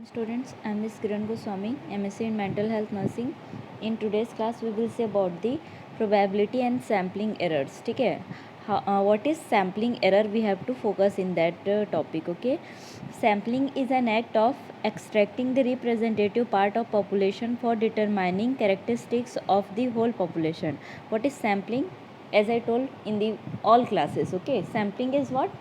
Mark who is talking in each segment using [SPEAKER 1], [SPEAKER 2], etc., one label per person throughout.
[SPEAKER 1] Students, I am Ms. Kiran Goswami, MSc in Mental Health Nursing. In today's class, we will see about the probability and sampling errors. ठीक है, what is sampling error? We have to focus in that topic. Okay, sampling is an act of extracting the representative part of population for determining characteristics of the whole population. What is sampling? As I told in the all classes. Okay, sampling is what?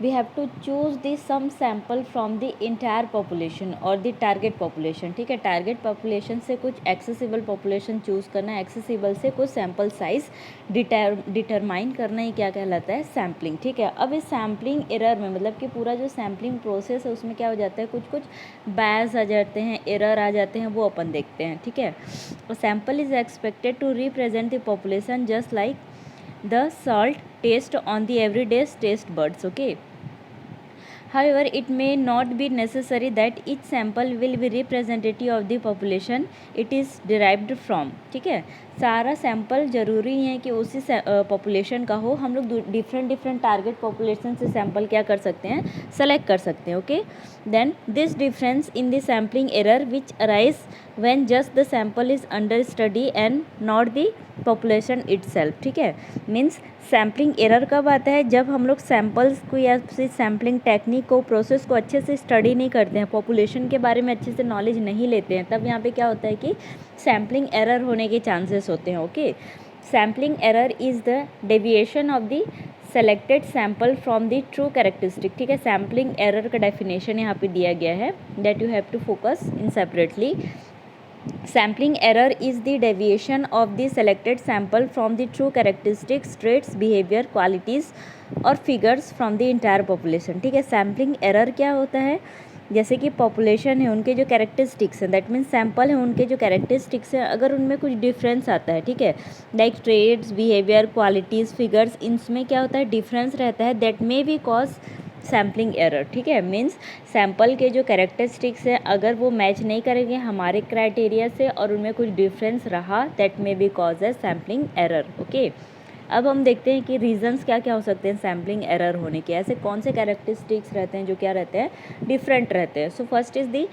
[SPEAKER 1] We have to choose the some sample from the entire population और the target population. ठीक है, target population से कुछ accessible population choose करना है, accessible से कुछ sample size determine करना ही क्या कहलाता है? सैम्पलिंग. ठीक है, अब इस सैम्पलिंग एरर में मतलब कि पूरा जो सैम्पलिंग प्रोसेस है उसमें क्या हो जाता है, कुछ कुछ बायस आ जाते हैं, एरर आ जाते हैं, वो अपन देखते हैं. ठीक है, और sample is expected to represent the population just like the salt taste on the everyday taste buds. Okay, however it may not be necessary that each sample will be representative of the population it is derived from. ठीक है, सारा sample ज़रूरी है कि उसी population का हो. हम लोग डिफरेंट टारगेट पॉपुलेशन से सैम्पल क्या कर सकते हैं? सेलेक्ट कर सकते हैं. Okay, then this difference in the sampling error which arise when just the sample is under study and not the population itself. ठीक है, मीन्स सैम्पलिंग एरर कब आता है? जब हम लोग सैम्पल्स को या फिर सैम्पलिंग टेक्निक को, प्रोसेस को अच्छे से स्टडी नहीं करते हैं, पॉपुलेशन के बारे में अच्छे से नॉलेज नहीं लेते हैं, तब यहाँ पे क्या होता है कि सैम्पलिंग एरर होने के चांसेस होते हैं. Okay, sampling error is the deviation of the selected sample from the true characteristic. ठीक है, सैम्पलिंग एरर का डेफिनेशन यहाँ पे दिया गया है, that you have to focus in separately. Sampling error is the deviation of the selected sample from the true characteristics, traits, behavior, qualities और figures from the entire population. ठीक है, sampling error क्या होता है? जैसे कि पॉपुलेशन है, उनके जो कैरेक्टरिस्टिक्स हैं, दैट मीन्स सैम्पल है, उनके जो कैरेक्टरिस्टिक्स हैं, अगर उनमें कुछ डिफरेंस आता है, ठीक है, like trades, behaviour, qualities, figures, इनमें क्या होता है? डिफरेंस रहता है, that may be cause sampling error. ठीक है, मीन्स सैम्पल के जो कैरेक्टरिस्टिक्स हैं अगर वो मैच नहीं करेंगे हमारे क्राइटेरिया से और उनमें कुछ डिफरेंस रहा, दैट मे बी कॉज है सैम्पलिंग एरर. ओके, अब हम देखते हैं कि रीजंस क्या क्या हो सकते हैं सैम्पलिंग एरर होने के. ऐसे कौन से कैरेक्टरिस्टिक्स रहते हैं जो क्या रहते हैं? डिफरेंट रहते हैं. So first is the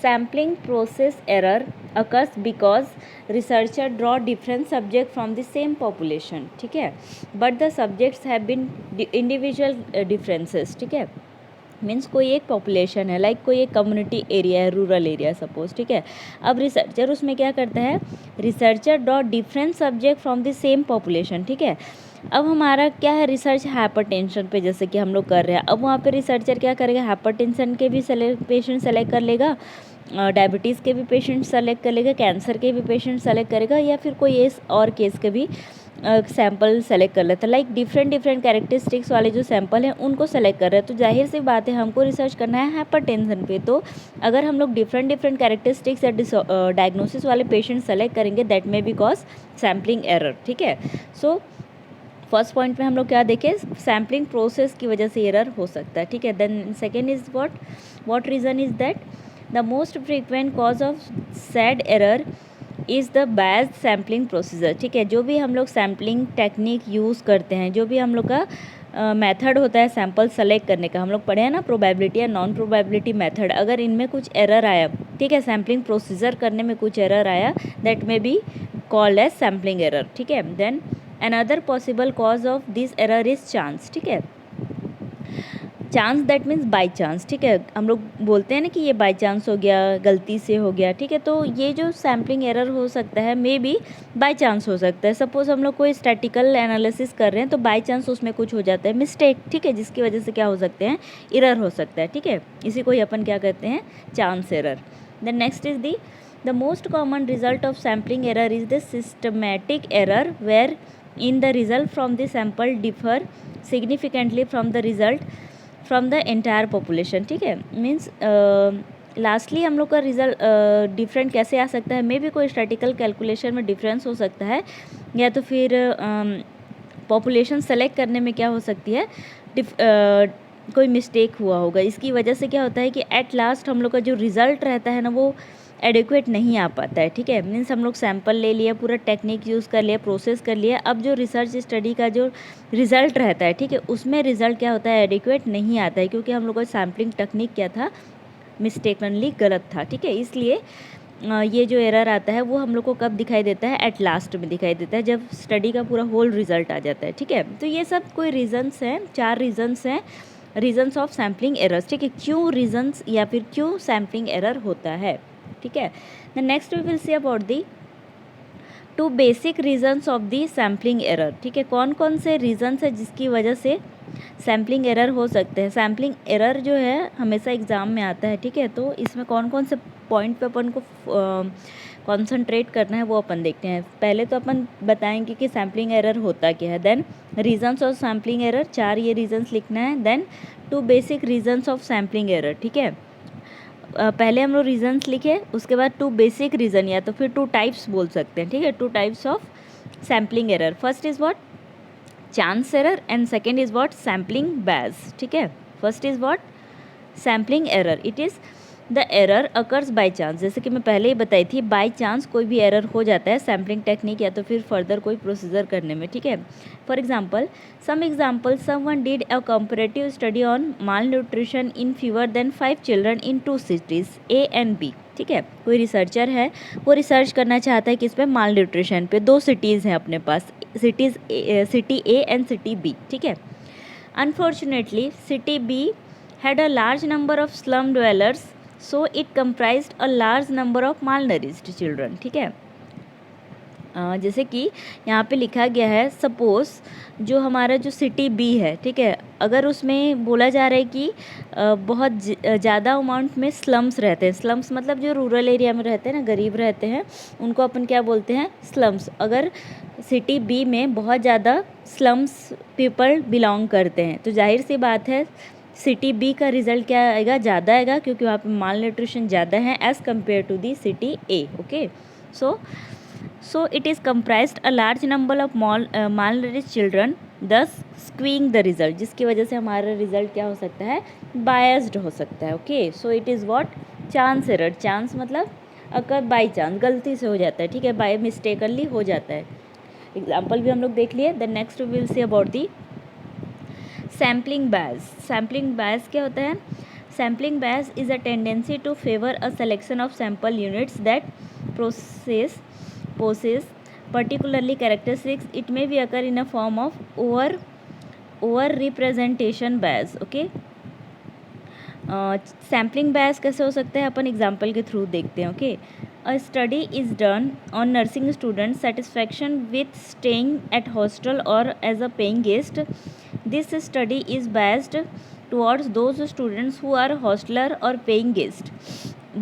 [SPEAKER 1] sampling process error occurs because researcher draw different subject from the same population. ठीक है, but the subjects have been individual differences. ठीक है, मीन्स कोई एक पॉपुलेशन है, लाइक कोई एक कम्युनिटी एरिया है, रूरल एरिया सपोज. ठीक है, अब रिसर्चर उसमें क्या करता है? Researcher draw different subject from the same population. ठीक है, अब हमारा क्या है? रिसर्च हाइपरटेंशन पे जैसे कि हम लोग कर रहे हैं. अब वहाँ पे रिसर्चर क्या करेगा? हाइपरटेंशन के भी पेशेंट सेलेक्ट कर लेगा, डायबिटीज़ के भी पेशेंट सेलेक्ट कर लेगा, कैंसर के भी पेशेंट सेलेक्ट करेगा, या फिर कोई इस और केस के भी सैम्पल सेलेक्ट कर लेता है. लाइक डिफरेंट कैरेक्टरिस्टिक्स वाले जो सैम्पल हैं उनको सेलेक्ट कर रहे हैं. तो जाहिर सी बात है हमको रिसर्च करना है हाइपरटेंशन पे. तो अगर हम लोग डिफरेंट कैरेक्टरिस्टिक्स या डायग्नोसिस वाले पेशेंट सेलेक्ट करेंगे, that may be cause sampling error. ठीक है, सो फर्स्ट पॉइंट में हम लोग क्या देखें? सैम्पलिंग प्रोसेस की वजह से एरर हो सकता है. ठीक है, then second is what reason is that the most frequent cause of said error is the biased sampling procedure. ठीक है, जो भी हम लोग सैम्पलिंग टेक्निक यूज़ करते हैं, जो भी हम लोग का मेथड होता है सैम्पल सेलेक्ट करने का, हम लोग पढ़े हैं ना, प्रोबेबिलिटी या नॉन प्रोबेबिलिटी मेथड. अगर इनमें कुछ एरर आया, ठीक है, सैम्पलिंग प्रोसीजर करने में कुछ एरर आया, that may be called as sampling error. ठीक है, then another possible cause of this error is chance. ठीक है, chance that means by chance. ठीक है, हम लोग बोलते हैं ना कि ये बाई चांस हो गया, गलती से हो गया. ठीक है, तो ये जो सैम्पलिंग एरर हो सकता है मे बी बाई चांस हो सकता है. सपोज हम लोग कोई स्टैटिकल एनालिसिस कर रहे हैं तो बाई चांस उसमें कुछ हो जाता है मिस्टेक. ठीक है, जिसकी वजह से क्या हो सकते हैं? एरर हो सकता है. ठीक है, इसी को ही अपन क्या कहते हैं? Chance error. The next is the most common result of sampling error is the systematic error where in the result from the sample differ significantly from the result from the entire population. ठीक है, means lastly हम लोग का result different कैसे आ सकता है? May be कोई statistical calculation में डिफरेंस हो सकता है, या तो फिर पॉपुलेशन सेलेक्ट करने में क्या हो सकती है? कोई मिस्टेक हुआ होगा. इसकी वजह से क्या होता है कि एट लास्ट हम लोग का जो रिज़ल्ट रहता है ना वो एडिक्वेट नहीं आ पाता है. ठीक है, मीन्स हम लोग सैम्पल ले लिया, पूरा टेक्निक यूज़ कर लिया, प्रोसेस कर लिया, अब जो रिसर्च स्टडी का जो रिज़ल्ट रहता है, ठीक है, उसमें रिज़ल्ट क्या होता है? एडिक्वेट नहीं आता है, क्योंकि हम लोग का सैम्पलिंग टेक्निक क्या था? मिस्टेकनली गलत था, ठीक है। इसलिए ये जो एरर आता है वो हम लोग को कब दिखाई देता है, एट लास्ट में दिखाई देता है, जब स्टडी का पूरा होल रिजल्ट आ जाता है, ठीक है। तो ये सब कोई रीजंस हैं, 4 रीजंस हैं, रीजंस ऑफ सैम्पलिंग एरर्स, ठीक है, क्यों रीजंस या फिर क्यों सैम्पलिंग एरर होता है, ठीक है। The next we will see about the 2 basic reasons of the sampling error, ठीक है। कौन कौन से रीजंस है जिसकी वजह से सैम्पलिंग एरर हो सकते हैं। सैम्पलिंग एरर जो है हमेशा एग्ज़ाम में आता है, ठीक है। तो इसमें कौन कौन से पॉइंट पे अपन को कॉन्सनट्रेट करना है वो अपन देखते हैं। पहले तो अपन बताएंगे कि सैम्पलिंग एरर होता क्या है, then reasons of sampling error, 4 ये रीजंस लिखना है, then 2 basic reasons of sampling error, ठीक है। पहले हम लोग रीजंस लिखे, उसके बाद 2 बेसिक रीजन या तो फिर 2 टाइप्स बोल सकते हैं, ठीक है, 2 types of sampling error. First is what, chance error, and second is what, sampling bias, ठीक है। First is what, sampling error, it is the error occurs by chance, जैसे कि मैं पहले ही बताई थी, बाय चांस कोई भी एरर हो जाता है सैम्पलिंग टेक्निक या तो फिर फर्दर कोई प्रोसीजर करने में, ठीक है। For example, someone did a comparative study on malnutrition in fever then 5 children in 2 cities A and B, ठीक है। कोई रिसर्चर है, वो रिसर्च करना चाहता है किस पे, माल न्यूट्रिशन पे। 2 सिटीज़ हैं अपने पास, city A and city B, ठीक है। Unfortunately city B had a large number of slum dwellers, so it comprised a large number of malnourished children, ठीक है। जैसे कि यहाँ पे लिखा गया है, सपोज़ जो हमारा जो सिटी बी है, ठीक है, अगर उसमें बोला जा रहा है कि बहुत ज़्यादा अमाउंट में स्लम्स रहते हैं। स्लम्स मतलब जो रूरल एरिया में रहते हैं ना, गरीब रहते हैं, उनको अपन क्या बोलते हैं, स्लम्स। अगर सिटी बी में बहुत ज़्यादा स्लम्स पीपल बिलोंग करते हैं, तो जाहिर सी बात है सिटी बी का रिजल्ट क्या आएगा, ज़्यादा आएगा, क्योंकि वहाँ पे माल न्यूट्रिशन ज़्यादा है as compare to the city A, okay. So it is comprised a large number of malnourished children, thus skewing the result, जिसकी वजह से हमारा रिजल्ट क्या हो सकता है, बायस्ड हो सकता है, okay. So it is what, chance error. Chance मतलब अगर बाई चांस गलती से हो जाता है, ठीक है, बाय मिस्टेकनली हो जाता है। एग्जाम्पल भी हम लोग देख लिए। The next we will see about the sampling bias. Sampling bias क्या होता है, sampling bias is a tendency to favour a selection of sample units that possess particularly characteristics. It may be occur in a form of over representation bias, okay। Sampling bias कैसे हो सकता है, अपन example के through देखते हैं, okay. A study is done on nursing student satisfaction with staying at hostel और as a paying guest. This study is biased towards those students who are hostler or paying guest,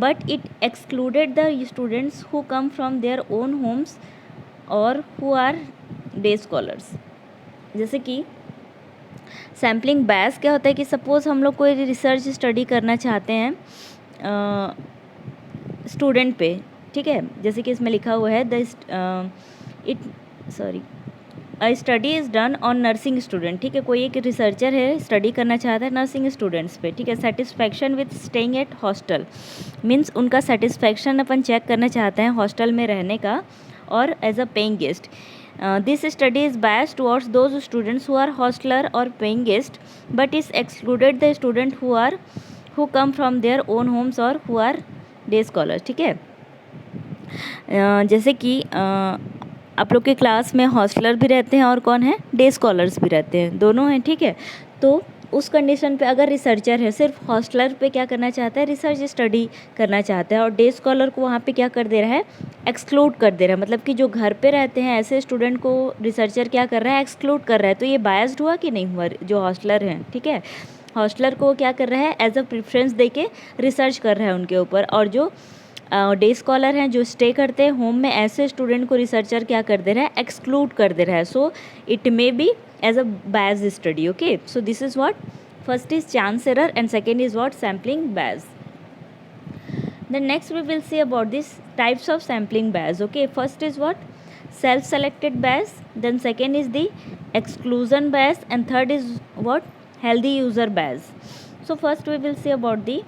[SPEAKER 1] but it excluded the students who come from their own homes or who are day scholars। जैसे कि sampling bias क्या होता है कि suppose हम लोग कोई research study करना चाहते हैं स्टूडेंट पे, ठीक है, जैसे कि इसमें लिखा हुआ है study is done on nursing student, ठीक है। कोई एक रिसर्चर है, स्टडी करना चाहता है नर्सिंग स्टूडेंट्स पे, ठीक है। Satisfaction with staying at hostel means उनका सेटिस्फैक्शन अपन चेक करना चाहते हैं हॉस्टल में रहने का, और as a paying guest. This study is biased towards those students who are hosteler और paying guest, but is excluded the student who come from their own homes और हु आर डे स्कॉलर्स, ठीक है। जैसे कि आप लोग के class में हॉस्टलर भी रहते हैं और कौन है, डे स्कॉलर्स भी रहते हैं, दोनों हैं, ठीक है। तो उस कंडीशन पे अगर रिसर्चर है, सिर्फ हॉस्टलर पे क्या करना चाहता है, रिसर्च स्टडी करना चाहता है, और डे स्कॉलर को वहाँ पे क्या कर दे रहा है, एक्सक्लूड कर दे रहा है, मतलब कि जो घर पे रहते हैं ऐसे स्टूडेंट को रिसर्चर क्या कर रहा है, एक्सक्लूड कर रहा है। तो ये बायस्ड हुआ कि नहीं हुआ, जो हॉस्टलर हैं, ठीक है। हॉस्टलर को क्या कर रहा है, एज अ प्रेफरेंस दे के रिसर्च कर रहा है उनके ऊपर, और जो डे स्कॉलर हैं जो स्टे करते हैं होम में, ऐसे स्टूडेंट को रिसर्चर क्या कर दे रहा है, एक्सक्लूड कर दे रहा है। So it may be as a biased study, okay. So this is what, first is chance error and second is what, sampling bias. Then next we will see about these types of sampling bias, okay। First is what, self selected bias, then second is the exclusion bias, and third is what, healthy user bias। So first we will see about the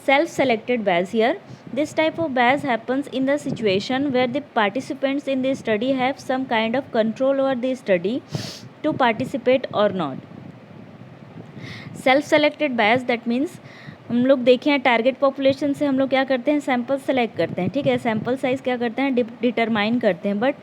[SPEAKER 1] self selected bias here. This type of bias happens in the situation where the participants in the study have some kind of control over the study to participate or not। Self selected bias, that means हम लोग देखें हैं target population से हम लोग क्या करते हैं, सैंपल सेलेक्ट करते हैं, ठीक है, सैंपल साइज क्या करते हैं, डिटरमाइन करते हैं। बट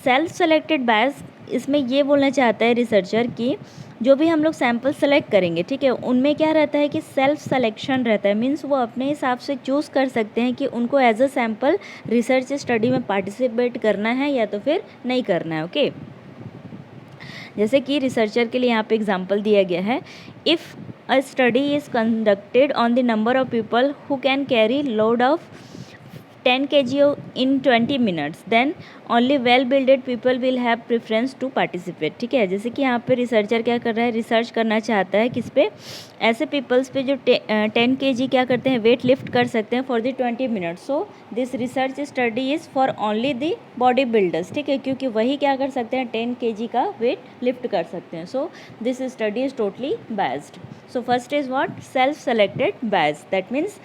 [SPEAKER 1] सेल्फ सेलेक्टेड बायस इसमें ये बोलना चाहता है रिसर्चर कि जो भी हम लोग सैंपल सेलेक्ट करेंगे, ठीक है, उनमें क्या रहता है कि सेल्फ सेलेक्शन रहता है। मीन्स वो अपने हिसाब से चूज़ कर सकते हैं कि उनको as a sample research study में पार्टिसिपेट करना है या तो फिर नहीं करना है। ओके, जैसे कि रिसर्चर के लिए यहाँ पे एग्जांपल दिया गया है, if a study is conducted on the number of people who can carry load of 10 kg in 20 minutes then only well builded people will have preference to participate। ठीक है, जैसे कि यहाँ पे रिसर्चर क्या कर रहा है, रिसर्च करना चाहता है किस पे, ऐसे पीपल्स पे जो 10 kg क्या करते हैं, वेट लिफ्ट कर सकते हैं for the 20 minutes. So this research study is for only the body builders. ठीक है, क्योंकि वही क्या कर सकते हैं, 10 kg का वेट लिफ्ट कर सकते हैं। So this study is totally biased. So first is what, self selected bias, that means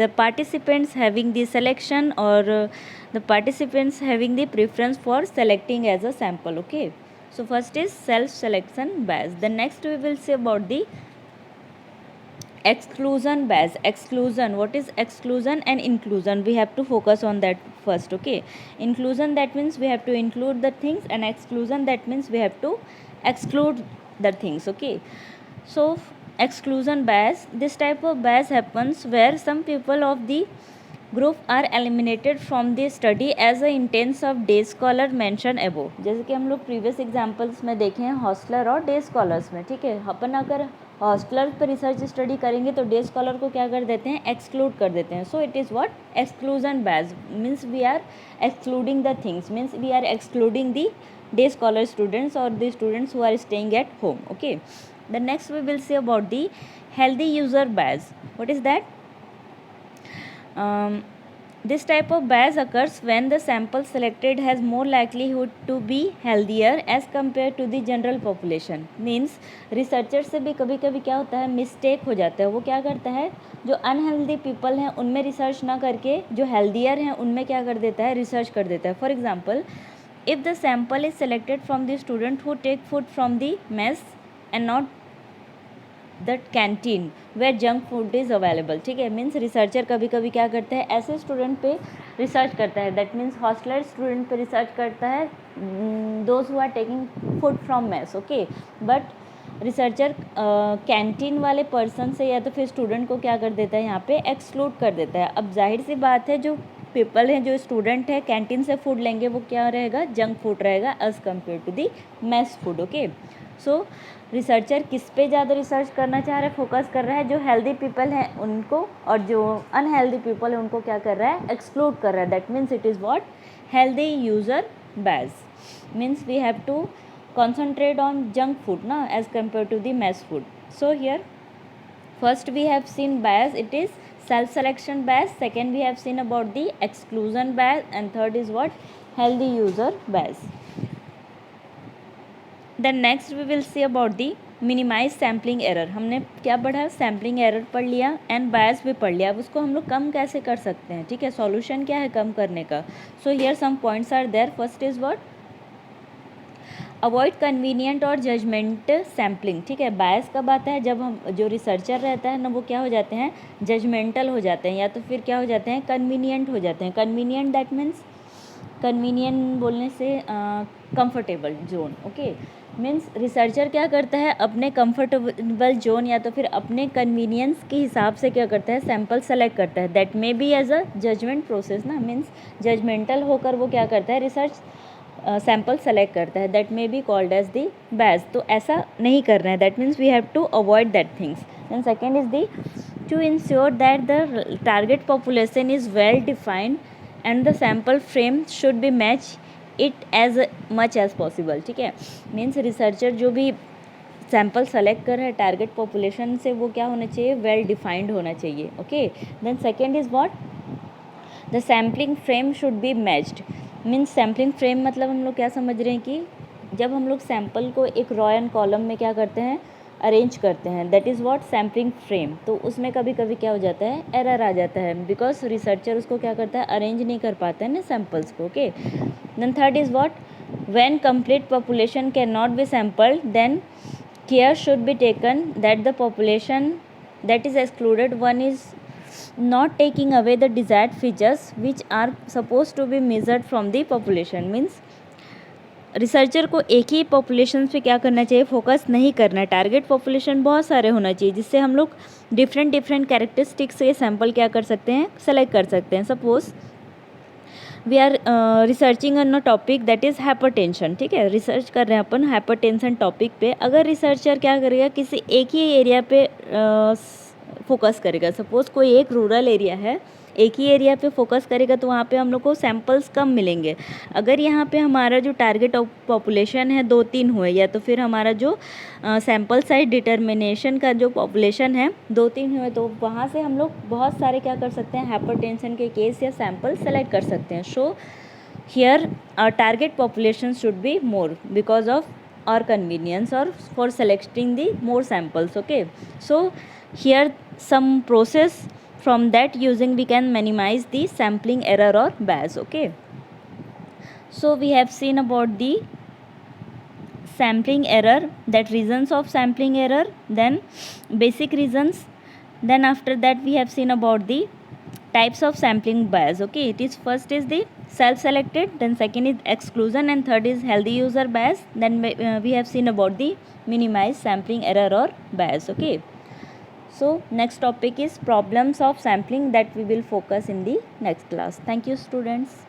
[SPEAKER 1] the participants having the selection or the participants having the preference for selecting as a sample. Okay, so first is self selection bias. The next we will say about the exclusion bias. Exclusion, what is exclusion and inclusion, we have to focus on that first. Okay, inclusion, that means we have to include the things, and exclusion, that means we have to exclude the things. Okay, so exclusion bias, this type of bias happens where some people of the group are eliminated from the study as a intents of day scholar mentioned above। जैसे कि हम लोग previous examples में देखे हैं hosteller और day scholars में। ठीक है, अपन अगर हॉस्टलर पर रिसर्च स्टडी करेंगे तो डे स्कॉलर को क्या कर देते हैं, एक्सक्लूड कर देते हैं। So it is what, exclusion bias, means we are excluding the things, means we are excluding the day scholar students और the students who are staying at home. Okay, the next we will see about the healthy user bias. What is that? This type of bias occurs when the sample selected has more likelihood to be healthier as compared to the general population। Means researcher से भी कभी कभी क्या होता है, mistake हो जाता है। वो क्या करता है, जो अनहेल्दी पीपल हैं उनमें रिसर्च ना करके जो हेल्दियर हैं उनमें क्या कर देता है, रिसर्च कर देता है। For example, if the sample is selected from the student who take food from the mess and not that canteen where junk food is available. ठीक है, मीन्स रिसर्चर कभी कभी क्या करता है, ऐसे स्टूडेंट पे रिसर्च करता है, दैट मीन्स हॉस्टलर स्टूडेंट पे रिसर्च करता है, those who are taking food from mess. Okay, but researcher canteen वाले पर्सन से या तो फिर स्टूडेंट को क्या कर देता है, यहाँ पे एक्सक्लूड कर देता है। अब जाहिर सी बात है, जो पीपल हैं, जो स्टूडेंट है कैंटीन से फूड लेंगे वो क्या रहेगा, जंक फूड रहेगा as compare to the mess food. Okay, so researcher किस पे ज़्यादा रिसर्च करना चाह रहा है, फोकस कर रहा है, जो हेल्दी पीपल हैं उनको, और जो अनहेल्दी पीपल है उनको क्या कर रहा है, एक्सक्लूड कर रहा है। That means it is what, healthy user bias. Means we have to concentrate on junk food na as compared to the mass food. So here first we have seen bias, it is self selection bias. Second we have seen about the exclusion bias, and third is what, healthy user bias. Then next we will see about the minimize sampling error। हमने क्या पढ़ा, sampling error पढ़ लिया and बायस भी पढ़ लिया। अब उसको हम लोग कम कैसे कर सकते हैं, ठीक है, सॉल्यूशन क्या है कम करने का। So here some points are there. First is what, avoid convenient और जजमेंट सैम्पलिंग। ठीक है, बायस कब आता है, जब हम, जो रिसर्चर रहता है ना, वो क्या हो जाते हैं, जजमेंटल हो जाते हैं, या तो फिर क्या हो जाते हैं, कन्वीनियंट हो जाते हैं। कन्वीनियंट दैट मीन्स, कन्वीनियंट बोलने से comfortable zone. Okay, means researcher क्या करता है, अपने कंफर्टेबल जोन या तो फिर अपने कन्वीनियंस के हिसाब से क्या करता है, सैम्पल सेलेक्ट करता है। That may be as a judgement process ना, मीन्स जजमेंटल होकर वो क्या करता है, रिसर्च सैम्पल सेलेक्ट करता है। That may be called as the bias. तो ऐसा नहीं करना है, that means we have to avoid that things. Then second is the to ensure that the target population is well defined and the sample frame should be match it as much as possible. ठीक है, means researcher जो भी sample select कर रहा है target population से, वो क्या होना चाहिए, वेल डिफाइंड होना चाहिए। Okay, then second is what, the sampling frame should be matched. Means sampling frame मतलब हम लोग क्या समझ रहे हैं कि जब हम लोग सैम्पल को एक रो एंड कॉलम में क्या करते हैं, अरेंज करते हैं, that is what sampling frame. तो उसमें कभी कभी क्या हो जाता है, एरर आ जाता है, बिकॉज रिसर्चर उसको क्या करता है, अरेंज नहीं कर पाता है ना सैम्पल्स को। Okay, then third is what, when complete population can not be sampled then care should be taken that the population that is excluded. One is not taking away the desired features which are supposed to be measured from the population. Means researcher को एक ही population पे क्या करना चाहिए, focus नहीं करना है. Target population बहुत सारे होना चाहिए जिससे हम लोग डिफरेंट कैरेक्टरिस्टिक्स से सैम्पल क्या कर सकते हैं, सेलेक्ट कर सकते हैं. Suppose we are researching on a topic that is hypertension. ठीक है, रिसर्च कर रहे हैं अपन हाइपरटेंशन टॉपिक पे. अगर रिसर्चर क्या करेगा, किसी एक ही एरिया पे फोकस करेगा. सपोज़ कोई एक रूरल एरिया है, एक ही एरिया पे फोकस करेगा तो वहाँ पे हम लोग को सैम्पल्स कम मिलेंगे. अगर यहाँ पे हमारा जो टारगेट पॉपुलेशन है 2-3 हुए, या तो फिर हमारा जो सैम्पल साइज डिटर्मिनेशन का जो पॉपुलेशन है 2-3 हुए, तो वहाँ से हम लोग बहुत सारे क्या कर सकते हैं, हाइपरटेंशन के केस या सैम्पल सेलेक्ट कर सकते हैं. So here our target population should be more because of our convenience or for selecting the more samples. Okay, so here some process from that using we can minimize the sampling error or bias. Okay, so we have seen about the sampling error, that reasons of sampling error, then basic reasons, then after that we have seen about the types of sampling bias. Okay, it is first is the self selected, then second is exclusion, and third is healthy user bias. Then we have seen about the minimized sampling error or bias. Okay, so next topic is problems of sampling, that we will focus in the next class. Thank you students.